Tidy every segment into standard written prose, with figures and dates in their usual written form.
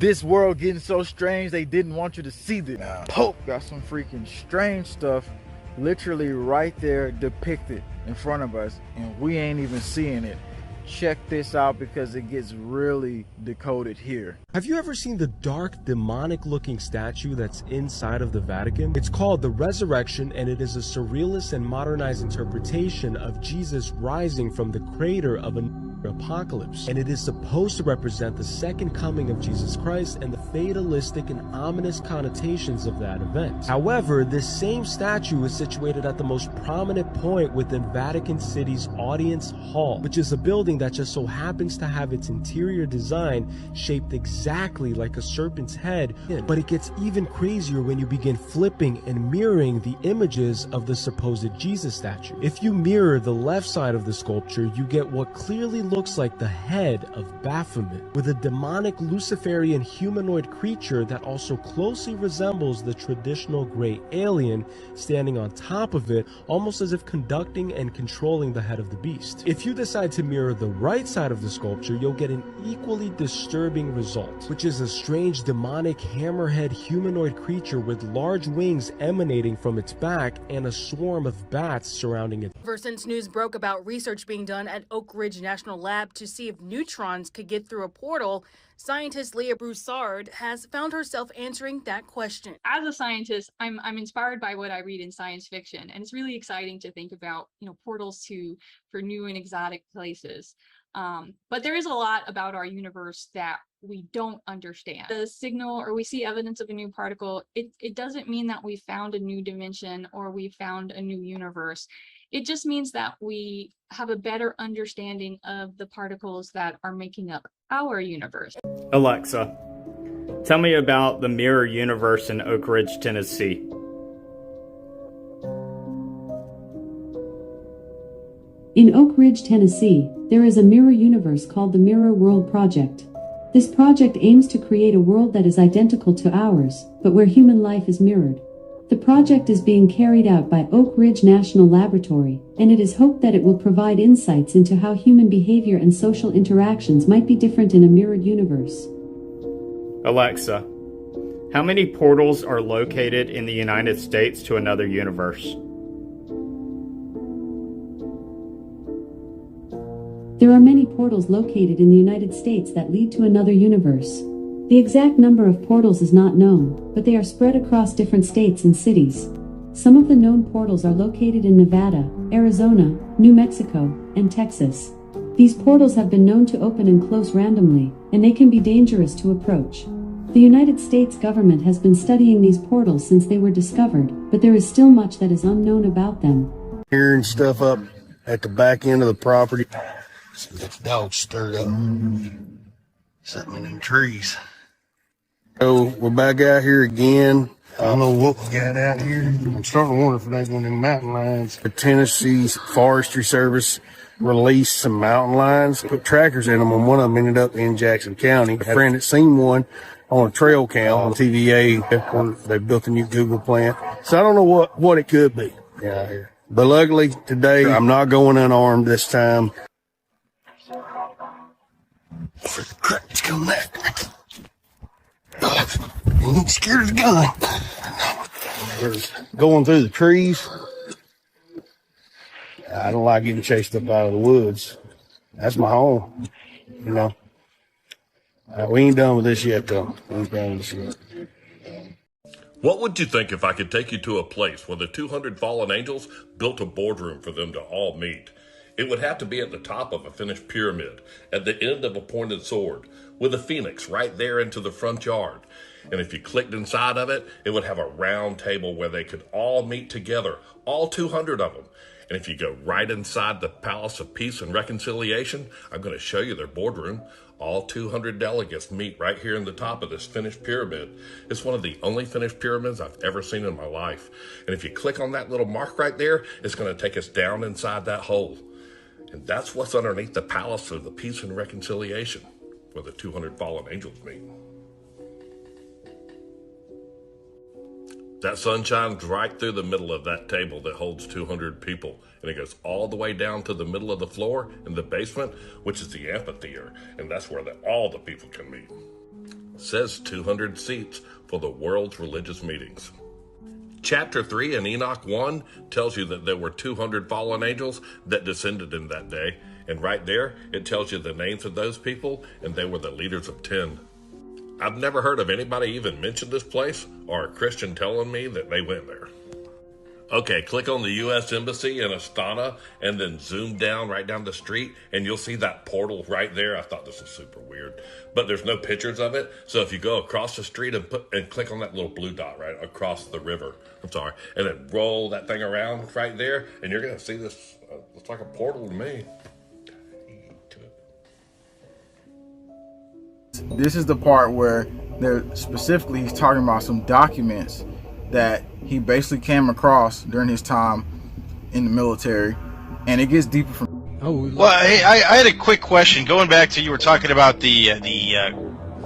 this world getting so strange they didn't want you to see this. Pope got some freaking strange stuff literally right there depicted in front of us, and we ain't even seeing it. Check this out because it gets really decoded here. Have you ever seen the dark, demonic-looking statue that's inside of the Vatican? It's called the Resurrection, and it is a surrealist and modernized interpretation of Jesus rising from the crater of an apocalypse, and it is supposed to represent the second coming of Jesus Christ and the fatalistic and ominous connotations of that event. However, this same statue is situated at the most prominent point within Vatican City's Audience Hall, which is a building that just so happens to have its interior design shaped exactly like a serpent's head. But it gets even crazier when you begin flipping and mirroring the images of the supposed Jesus statue. If you mirror the left side of the sculpture, you get what clearly looks like the head of Baphomet, with a demonic Luciferian humanoid creature that also closely resembles the traditional gray alien standing on top of it, almost as if conducting and controlling the head of the beast. If you decide to mirror the right side of the sculpture, you'll get an equally disturbing result, which is a strange demonic hammerhead humanoid creature with large wings emanating from its back and a swarm of bats surrounding it. Ever since news broke about research being done at Oak Ridge National Lab to see if neutrons could get through a portal, scientist Leah Broussard has found herself answering that question. As a scientist, I'm inspired by what I read in science fiction, and it's really exciting to think about, portals for new and exotic places. But there is a lot about our universe that we don't understand. The signal, or we see evidence of a new particle, it doesn't mean that we found a new dimension or we found a new universe. It just means that we have a better understanding of the particles that are making up our universe. Alexa, tell me about the mirror universe in Oak Ridge, Tennessee. In Oak Ridge, Tennessee, there is a mirror universe called the Mirror World Project. This project aims to create a world that is identical to ours, but where human life is mirrored. The project is being carried out by Oak Ridge National Laboratory, and it is hoped that it will provide insights into how human behavior and social interactions might be different in a mirrored universe. Alexa, how many portals are located in the United States to another universe? There are many portals located in the United States that lead to another universe. The exact number of portals is not known, but they are spread across different states and cities. Some of the known portals are located in Nevada, Arizona, New Mexico, and Texas. These portals have been known to open and close randomly, and they can be dangerous to approach. The United States government has been studying these portals since they were discovered, but there is still much that is unknown about them. Hearing stuff up at the back end of the property. This dog stirred up something in them trees. So we're back out here again. I don't know what we got out here. I'm starting to wonder if it ain't one of them mountain lions. The Tennessee Forestry Service released some mountain lions, put trackers in them, and one of them ended up in Jackson County. A friend had seen one on a trail cam on TVA when they built a new Google plant. So I don't know what it could be out here. But luckily today, I'm not going unarmed this time. For the crap, it's coming back. I'm scared of the gun. Going through the trees. I don't like getting chased up out of the woods. That's my home, we ain't done with this yet, though. We ain't done with this yet. What would you think if I could take you to a place where the 200 fallen angels built a boardroom for them to all meet? It would have to be at the top of a finished pyramid, at the end of a pointed sword, with a phoenix right there into the front yard. And if you clicked inside of it, it would have a round table where they could all meet together, all 200 of them. And if you go right inside the Palace of Peace and Reconciliation, I'm going to show you their boardroom. All 200 delegates meet right here in the top of this finished pyramid. It's one of the only finished pyramids I've ever seen in my life. And if you click on that little mark right there, it's going to take us down inside that hole. And that's what's underneath the Palace of the Peace and Reconciliation, where the 200 fallen angels meet. That sun shines right through the middle of that table that holds 200 people, and it goes all the way down to the middle of the floor in the basement, which is the amphitheater, and that's where all the people can meet. says 200 seats for the world's religious meetings. Chapter 3 in Enoch 1 tells you that there were 200 fallen angels that descended in that day. And right there, it tells you the names of those people, and they were the leaders of 10. I've never heard of anybody even mention this place or a Christian telling me that they went there. Okay, click on the U.S. Embassy in Astana and then zoom down right down the street and you'll see that portal right there. I thought this was super weird, but there's no pictures of it. So if you go across the street and click on that little blue dot right across the river, and then roll that thing around right there and you're going to see this. Looks like a portal to me. This is the part where he's talking about some documents that he basically came across during his time in the military, and it gets deeper from. Well, I had a quick question. Going back to, you were talking about the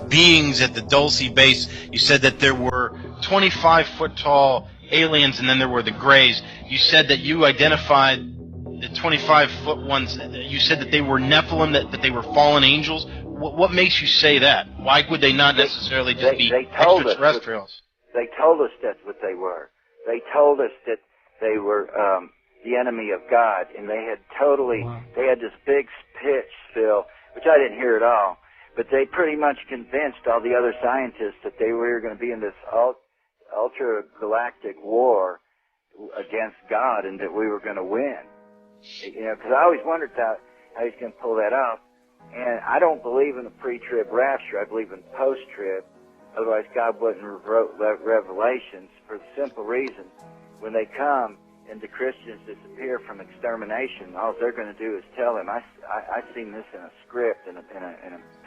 beings at the Dulce base. You said that there were 25-foot tall aliens, and then there were the Greys. You said that you identified the 25-foot ones. You said that they were Nephilim, that they were fallen angels. What makes you say that? Why would they not necessarily just be extraterrestrials? They told us that's what they were. They told us that they were the enemy of God, and they had they had this big pitch, Phil, which I didn't hear at all, but they pretty much convinced all the other scientists that they were going to be in this ultra-galactic war against God and that we were going to win. You know, because I always wondered how he's going to pull that off. And I don't believe in a pre-trib rapture. I believe in post-trib. Otherwise, God wouldn't wrote Revelations for the simple reason, when they come and the Christians disappear from extermination, all they're going to do is tell him. I seen this in a script in a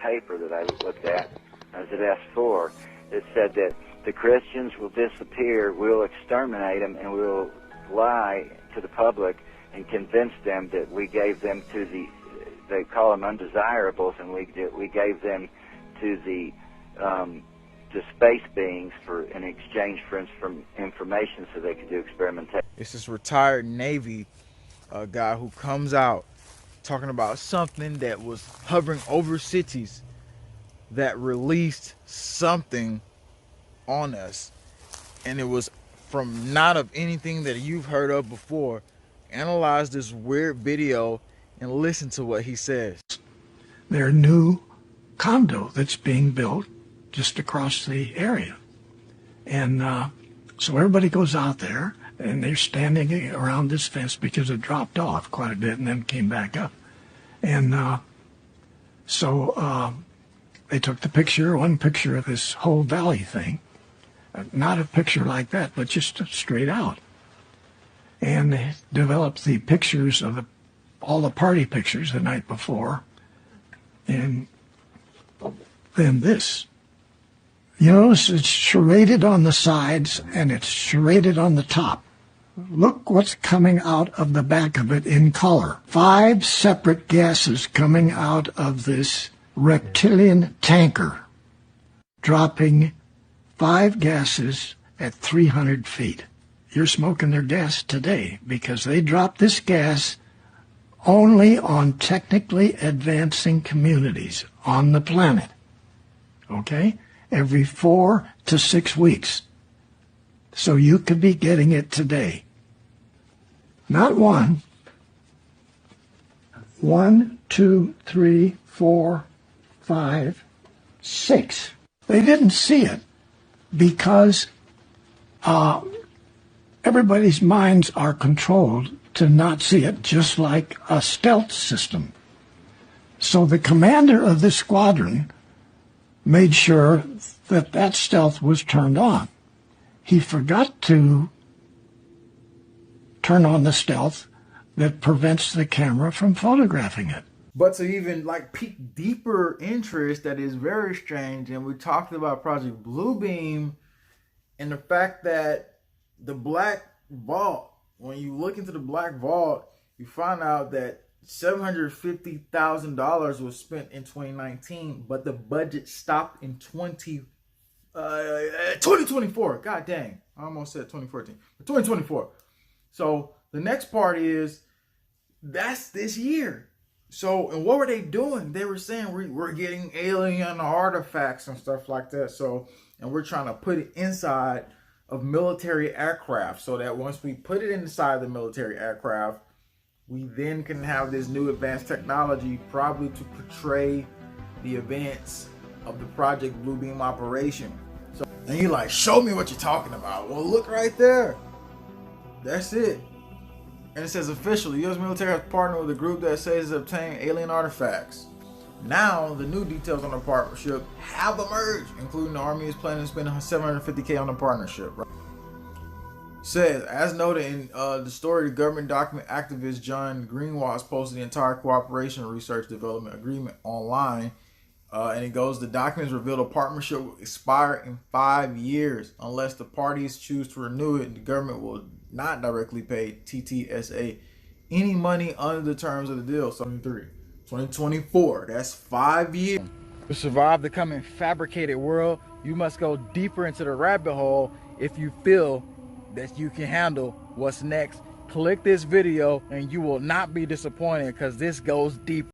paper that I looked at. I was at S4. It said that the Christians will disappear, we'll exterminate them, and we'll lie to the public and convince them that we gave them to they call them undesirables, and we gave them to the to space beings in exchange for information so they could do experimentation. It's this retired Navy guy who comes out talking about something that was hovering over cities that released something on us, and it was from not of anything that you've heard of before. Analyze this weird video and listen to what he says. Their new condo that's being built just across the area. And so everybody goes out there, and they're standing around this fence because it dropped off quite a bit and then came back up. And so they took the picture, one picture of this whole valley thing. Not a picture like that, but just straight out. And they developed the pictures of all the party pictures the night before. And then this. You notice it's serrated on the sides and it's serrated on the top. Look what's coming out of the back of it in color. 5 separate gases coming out of this reptilian tanker, dropping 5 gases at 300 feet. You're smoking their gas today because they dropped this gas only on technically advancing communities on the planet. Okay? Every 4 to 6 weeks. So you could be getting it today. Not 1, 2, 3, 4, 5, 6. They didn't see it because everybody's minds are controlled to not see it, just like a stealth system. So the commander of this squadron made sure that that stealth was turned on. He forgot to turn on the stealth that prevents the camera from photographing it. But to even like pique deeper interest, that is very strange. And we talked about Project Bluebeam and the fact that the Black Vault, when you look into the Black Vault, you find out that $750,000 was spent in 2019, but the budget stopped in 2024. God dang, I almost said 2014, but 2024. So the next part is that's this year. So, and what were they doing? They were saying we're getting alien artifacts and stuff like that. So, and we're trying to put it inside of military aircraft so that once we put it inside the military aircraft, we then can have this new advanced technology probably to portray the events of the Project Bluebeam operation. So, and you're like, show me what you're talking about. Well, look right there. That's it. And it says officially, the U.S. military has partnered with a group that says it's obtained alien artifacts. Now, the new details on the partnership have emerged, including the Army is planning to spend $750K on the partnership. Right? Says, as noted in the story, the government document activist John Greenwald posted the entire cooperation and research development agreement online. And it goes, the documents reveal the partnership will expire in 5 years unless the parties choose to renew it. The government will not directly pay TTSA any money under the terms of the deal. 2024, that's 5 years. To survive the coming fabricated world, you must go deeper into the rabbit hole if you feel that you can handle what's next. Click this video and you will not be disappointed because this goes deep.